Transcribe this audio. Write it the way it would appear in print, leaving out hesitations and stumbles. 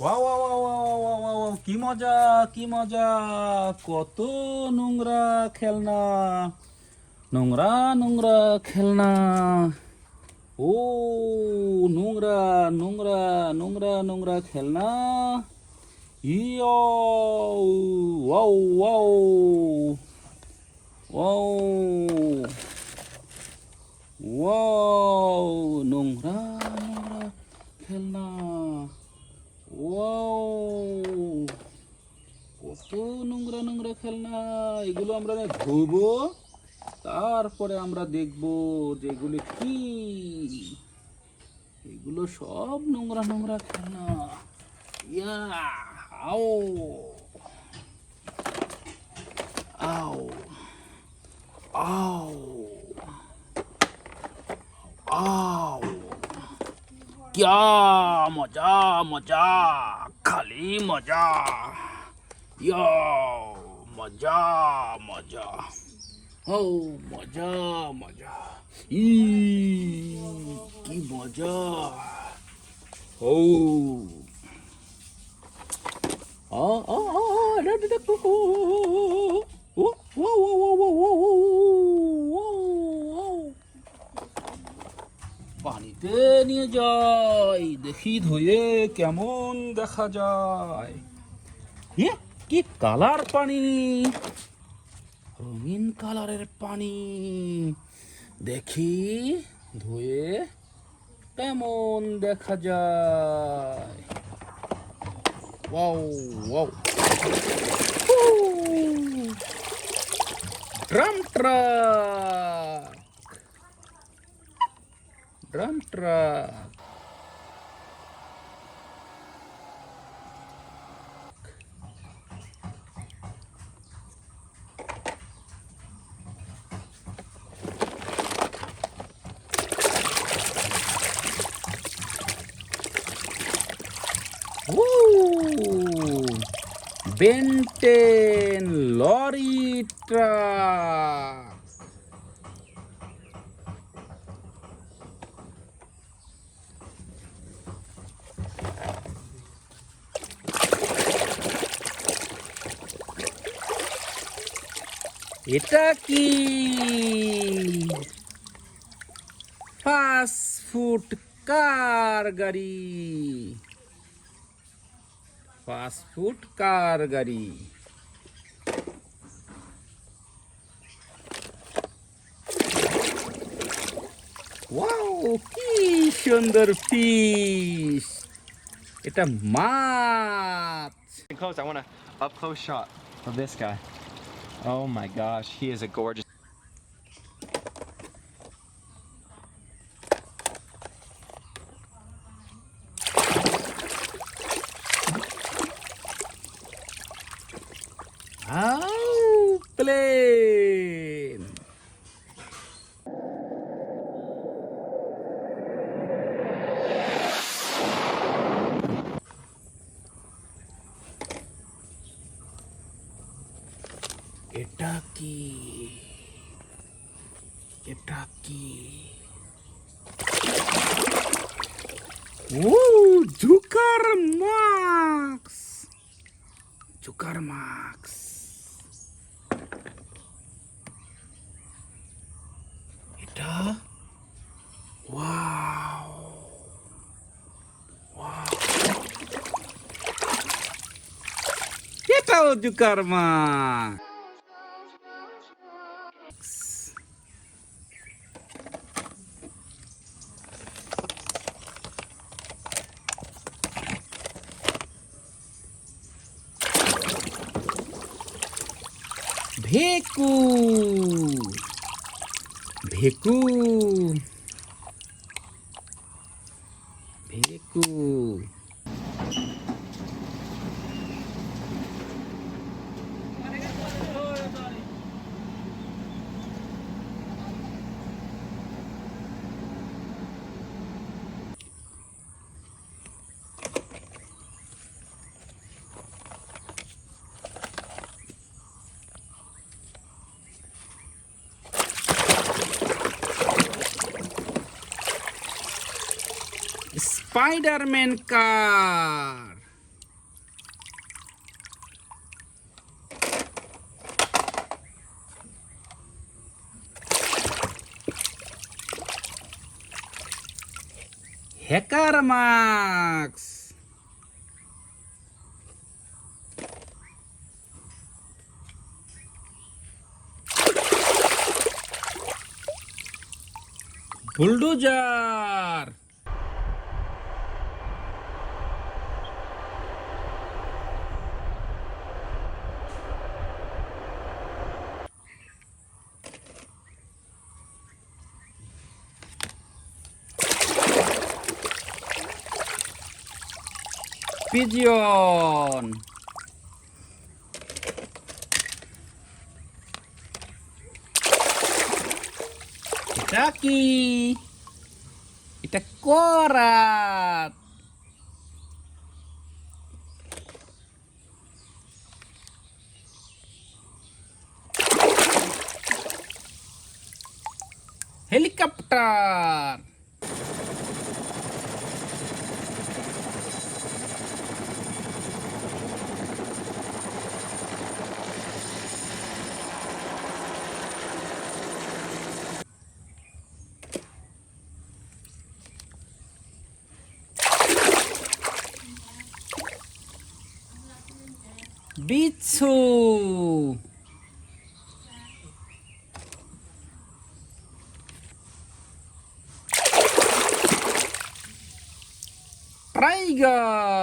Wow wow wow wow wow wow wow, কি মজা কি মজা! কত নোংরা খেলনা, নোংরা নোংরা খেলনা। ও নোংরা নোংরা নোংরা নোংরা খেলনা। ইয়ো, ওয়াও ওয়াও ওয়াও ওয়াও, নোংরা নোংরা খেলনা। ওয়াও, কত নোংরা নোংরা খেলনা! এগুলো আমরা ধোবো, তারপরে আমরা দেখবো যে এগুলো কি। এগুলো সব নোংরা নোংরা খেলনা। ইয়া, আও আও আও আও, क्या मजा मजा, खाली मजा। यो, मजा मजा, हो मजा मजा। ई की मजा। ओ आ आ পানিতে নিয়ে যাই, দেখি ধুয়ে কেমন দেখা যায়। কি কালার পানি, রঙিন কালারের পানি। দেখি ধুয়ে কেমন দেখা যায়। Wow wow, drum truck, drum truck. Ben ten lorry truck. এটা কি? ফাস্ট ফুড কার গাড়ি, ফাস্ট ফুড কার গাড়ি। ওয়াও, কি সুন্দর ফিশ! এটা মাছ। Close. I want a up close shot of this guy. Oh my gosh, he is a gorgeous. Plane. এটা কি? এটা কি? ও, জুকার মাক্স, জুকার মাক্স। এটা ওয়াও ওয়াও, এটাও জুকার মাক্স। ভেকু, ভেকু, ভেকু। স্পাইডারম্যান কার। হ্যাকার মাস্ক, বুলডোজার, পিজিয়ন, এটা কি? এটা করাত, হেলিকপ্টার, বিচ্ছু, টাইগার,